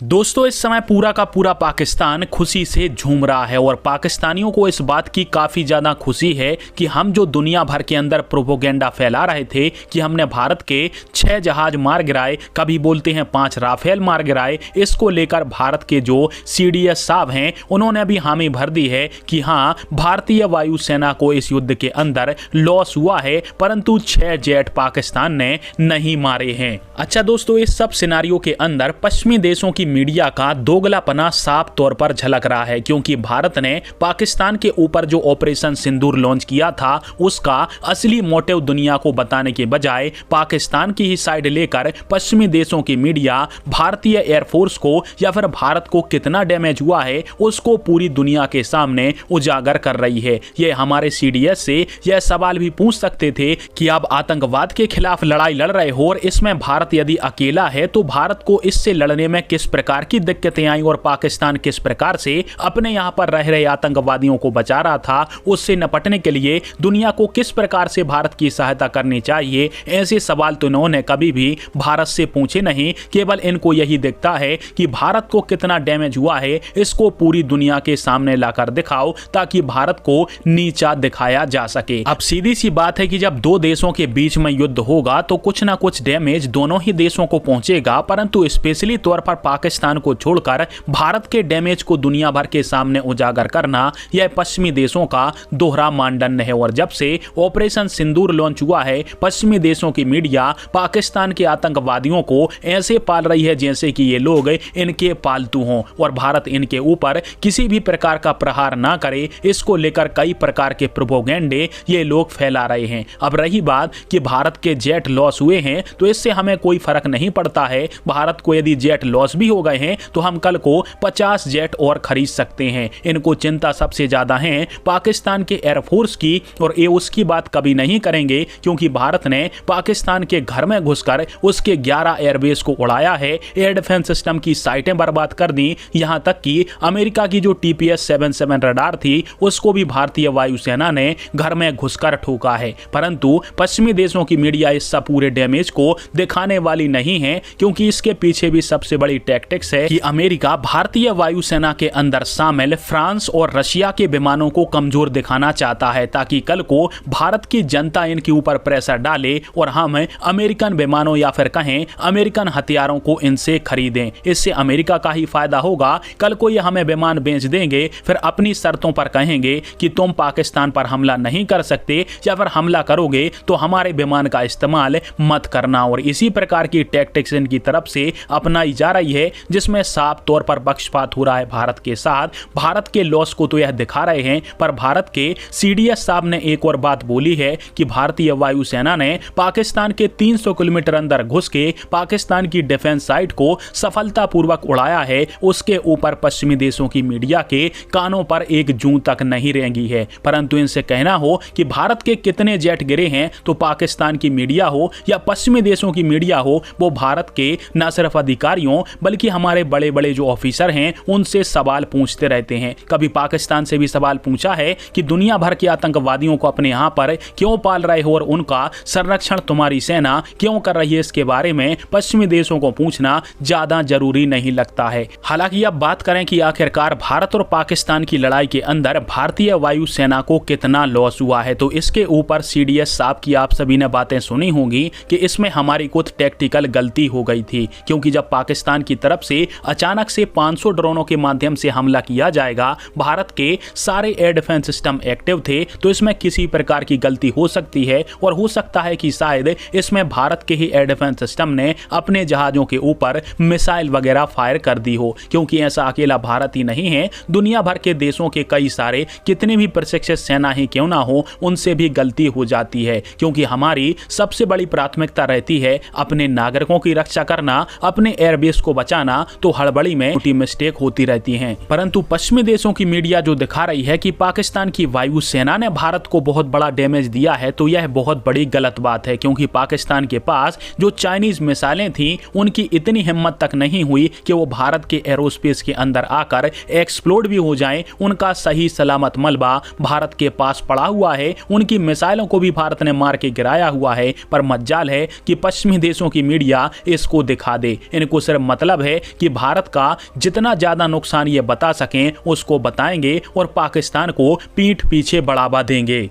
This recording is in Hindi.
दोस्तों, इस समय पूरा का पूरा पाकिस्तान खुशी से झूम रहा है और पाकिस्तानियों को इस बात की काफ़ी ज़्यादा खुशी है कि हम जो दुनिया भर के अंदर प्रोपोगेंडा फैला रहे थे कि हमने भारत के 6 जहाज मार गिराए, कभी बोलते हैं 5 राफेल मार गिराए, इसको लेकर भारत के जो CDS साहब हैं उन्होंने भी हामी भर दी है कि हाँ, भारतीय वायुसेना को इस युद्ध के अंदर लॉस हुआ है, परंतु 6 जेट पाकिस्तान ने नहीं मारे हैं। अच्छा दोस्तों, इस सब सिनारियो के अंदर पश्चिमी देशों की मीडिया का दोगलापना साफ तौर पर झलक रहा है, क्योंकि भारत ने पाकिस्तान के ऊपर जो ऑपरेशन सिंदूर लॉन्च किया था उसका असली मोटिव दुनिया को बताने के बजाय पाकिस्तान की ही साइड लेकर पश्चिमी देशों की मीडिया भारतीय एयरफोर्स को या फिर भारत को कितना डैमेज हुआ है उसको पूरी दुनिया के सामने उजागर कर रही है। ये हमारे CDS से यह सवाल भी पूछ सकते थे कि आप आतंकवाद के खिलाफ लड़ाई लड़ रहे हो और इसमें भारत यदि अकेला है तो भारत को इससे लड़ने में किस प्रकार की दिक्कतें आई और पाकिस्तान किस प्रकार से अपने यहां पर रह रहे आतंकवादियों को बचा रहा था, उससे निपटने के लिए दुनिया को किस प्रकार से भारत की सहायता करनी चाहिए। ऐसे सवाल तो इन्होंने कभी भी भारत से पूछे नहीं, केवल इनको यही दिखता है कि भारत को कितना डैमेज हुआ है इसको पूरी दुनिया के सामने लाकर दिखाओ ताकि भारत को नीचा दिखाया जा सके। अब सीधी सी बात है कि जब दो देशों के बीच में युद्ध होगा तो कुछ ना कुछ डैमेज दोनों ही देशों को पहुंचेगा, परंतु स्पेशली तौर पर पाकिस्तान को छोड़कर भारत के डैमेज को दुनिया भर के सामने उजागर करना यह पश्चिमी देशों का दोहरा मानदंड है। और जब से ऑपरेशन सिंदूर लॉन्च हुआ है, पश्चिमी देशों की मीडिया पाकिस्तान के आतंकवादियों को ऐसे पाल रही है जैसे कि ये लोग इनके पालतू हों और भारत इनके ऊपर किसी भी प्रकार का प्रहार ना करे, इसको लेकर कई प्रकार के प्रोपोगेंडे ये लोग फैला रहे हैं। अब रही बात कि भारत के जेट लॉस हुए हैं तो इससे हमें कोई फर्क नहीं पड़ता है। भारत को यदि जेट लॉस भी हो गए हैं तो हम कल को 50 जेट और खरीद सकते हैं। इनको चिंता सबसे ज्यादा है पाकिस्तान के एयरफोर्स की, और ये उसकी बात कभी नहीं करेंगे क्योंकि भारत ने पाकिस्तान के घर में घुसकर उसके 11 एयरबेस को उड़ाया है, एयर डिफेंस सिस्टम की साइटें बर्बाद कर दी, यहां तक कि अमेरिका की जो TPS-77 रडार थी उसको भी भारतीय वायुसेना ने घर में घुसकर ठोका है। परंतु पश्चिमी देशों की मीडिया इस सब पूरे डैमेज को दिखाने वाली नहीं है, क्योंकि इसके पीछे भी सबसे बड़ी टैक्टिक्स है कि अमेरिका भारतीय वायुसेना के अंदर शामिल फ्रांस और रशिया के विमानों को कमजोर दिखाना चाहता है ताकि कल को भारत की जनता इनके ऊपर प्रेशर डाले और हम अमेरिकन विमानों या फिर कहें अमेरिकन हथियारों को इनसे खरीदें। इससे अमेरिका का ही फायदा होगा। कल को ये हमें विमान बेच देंगे, फिर अपनी शर्तों पर कहेंगे कि तुम पाकिस्तान पर हमला नहीं कर सकते या फिर हमला करोगे तो हमारे विमान का इस्तेमाल मत करना। और इसी प्रकार की टैक्टिक्स इनकी तरफ से अपनाई जा रही है, जिसमें साफ तौर पर पक्षपात हो रहा है भारत के साथ। भारत के लॉस को तो यह दिखा रहे हैं, पर भारत के CDS साहब ने एक और बात बोली है कि भारतीय वायुसेना ने पाकिस्तान के 300 किलोमीटर अंदर घुस के पाकिस्तान की डिफेंस साइट को सफलतापूर्वक उड़ाया है। उसके ऊपर पश्चिमी देशों की मीडिया के कानों पर एक जूं तक नहीं रेंगी है। परंतु इनसे कहना हो कि भारत के कितने जेट गिरे हैं तो पाकिस्तान की मीडिया हो या पश्चिमी देशों की मीडिया हो, वो भारत के न सिर्फ अधिकारियों बल्कि हमारे बड़े बड़े जो ऑफिसर हैं उनसे सवाल पूछते रहते हैं। कभी पाकिस्तान से भी सवाल पूछा है कि दुनिया भर के आतंकवादियों को अपने यहाँ पर क्यों पाल रहे हो और उनका संरक्षण तुम्हारी सेना क्यों कर रही है, इसके बारे में पश्चिमी देशों को पूछना ज्यादा जरूरी नहीं लगता है। हालांकि अब बात करें कि आखिरकार भारत और पाकिस्तान की लड़ाई के अंदर भारतीय वायुसेना को कितना लॉस हुआ है, तो इसके ऊपर CDS साहब की आप सभी ने बातें सुनी होंगी कि इसमें हमारी कुछ टेक्टिकल गलती हो गई थी, क्योंकि जब पाकिस्तान की तरफ से अचानक से 500 ड्रोनों के माध्यम से हमला किया जाएगा, भारत के सारे एयर डिफेंस सिस्टम एक्टिव थे, तो इसमें किसी प्रकार की गलती हो सकती है और हो सकता है कि शायद इसमें भारत के ही एयर डिफेंस सिस्टम ने अपने जहाजों के ऊपर मिसाइल वगैरह फायर कर दी हो, क्योंकि ऐसा अकेला भारत ही नहीं है, दुनिया भर के देशों के कई सारे कितने भी प्रशिक्षित सेना ही क्यों ना हो उनसे भी गलती हो जाती है, क्योंकि हमारी सबसे बड़ी प्राथमिकता रहती है अपने नागरिकों की रक्षा करना, अपने एयरबेस को बचाना, तो हड़बड़ी में छोटी मिस्टेक होती रहती हैं। परंतु पश्चिमी देशों की मीडिया जो दिखा रही है कि पाकिस्तान की वायुसेना ने भारत को बहुत बड़ा डैमेज दिया है, तो यह बहुत बड़ी गलत बात है, क्योंकि पाकिस्तान के पास जो चाइनीज मिसाइलें थी उनकी इतनी हिम्मत तक नहीं हुई कि वो भारत के एरोस्पेस के अंदर आकर एक्सप्लोड भी हो जाएं। उनका सही सलामत मलबा भारत के पास पड़ा हुआ है, उनकी मिसाइलों को भी भारत ने मार के गिराया हुआ है, पर मज्जाल है कि पश्चिमी देशों की मीडिया इसको दिखा दे। इनको सिर्फ मतलब है है कि भारत का जितना ज्यादा नुकसान ये बता सकें उसको बताएंगे और पाकिस्तान को पीठ पीछे बढ़ावा देंगे।